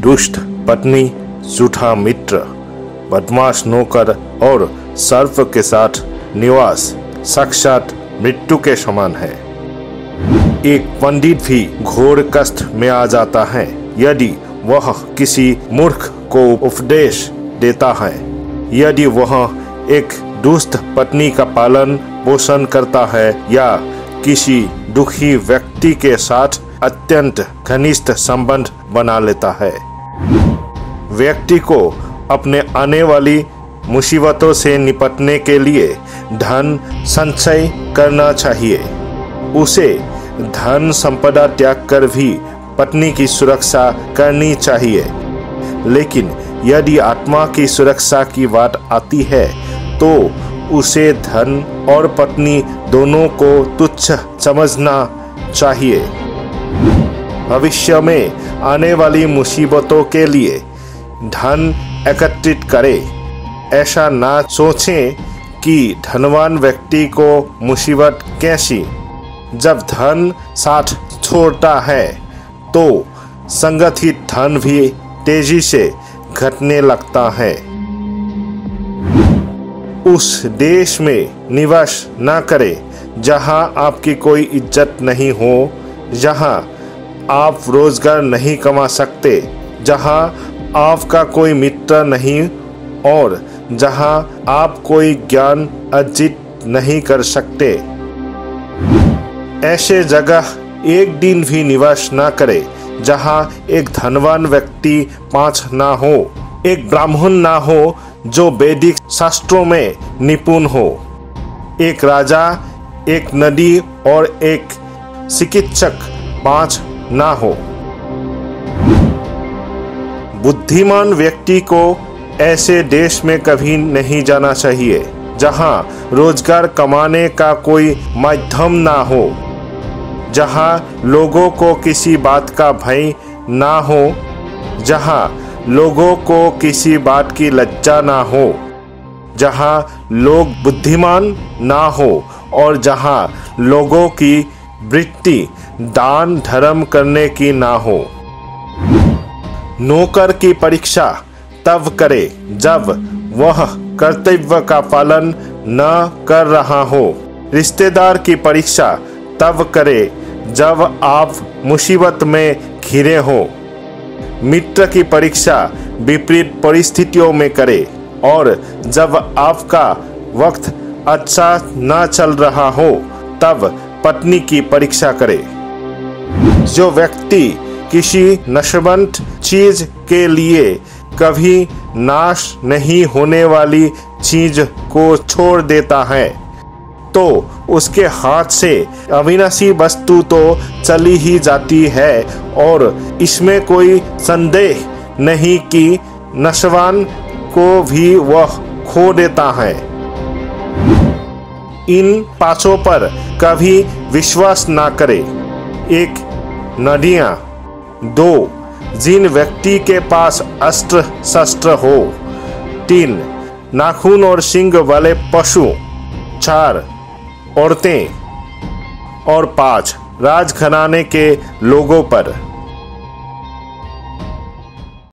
दुष्ट पत्नी, झूठा मित्र, बदमाश नौकर और सर्प के साथ निवास साक्षात मृत्यु के समान है। एक पंडित भी घोर कष्ट में आ जाता है यदि वह किसी मूर्ख को उपदेश देता है। यदि वह एक दुष्ट पत्नी का पालन पोषण करता है या किसी दुखी व्यक्ति के साथ अत्यंत घनिष्ठ संबंध बना लेता है। व्यक्ति को अपने आने वाली मुसीबतों से निपटने के लिए धन संचय करना चाहिए। उसे धन संपदा त्याग कर भी पत्नी की सुरक्षा करनी चाहिए। लेकिन यदि आत्मा की सुरक्षा की बात आती है तो उसे धन और पत्नी दोनों को तुच्छ समझना चाहिए। भविष्य में आने वाली मुसीबतों के लिए धन एकत्रित करें। ऐसा ना सोचें कि धनवान व्यक्ति को मुसीबत कैसी। जब धन साथ छोड़ता है तो संगठित धन भी तेजी से घटने लगता है। उस देश में निवास न करें जहां आपकी कोई इज्जत नहीं हो, जहां आप रोजगार नहीं कमा सकते, जहां आपका कोई मित्र नहीं और जहां आप कोई ज्ञान अर्जित नहीं कर सकते। ऐसे जगह एक दिन भी निवास न करें जहां एक धनवान व्यक्ति पास ना हो, एक ब्राह्मण ना हो जो वैदिक शास्त्रों में निपुण हो, एक राजा, एक नदी और एक चिकित्सक पास ना हो। बुद्धिमान व्यक्ति को ऐसे देश में कभी नहीं जाना चाहिए जहां रोजगार कमाने का कोई माध्यम ना हो, जहां लोगों को किसी बात का भय ना हो, जहां लोगों को किसी बात की लज्जा ना हो, जहां लोग बुद्धिमान ना हो और जहां लोगों की वृत्ति दान धर्म करने की ना हो। नौकर की परीक्षा तब करे जब वह कर्तव्य का पालन न कर रहा हो। रिश्तेदार की परीक्षा तब करे जब आप मुसीबत में घिरे हो। मित्र की परीक्षा विपरीत परिस्थितियों में करे और जब आपका वक्त अच्छा न चल रहा हो तब पत्नी की परीक्षा करे। जो व्यक्ति किसी नशवंत चीज के लिए कभी नाश नहीं होने वाली चीज को छोड़ देता है तो उसके हाथ से अविनाशी वस्तु तो चली ही जाती है और इसमें कोई संदेह नहीं कि नशवान को भी वह खो देता है। इन पांचों पर कभी विश्वास ना करें। 1. नदियाँ। 2. जिन व्यक्ति के पास अस्त्र शस्त्र हो। 3. नाखून और सींग वाले पशु। 4. औरतें। और 5. राजघराने के लोगों पर।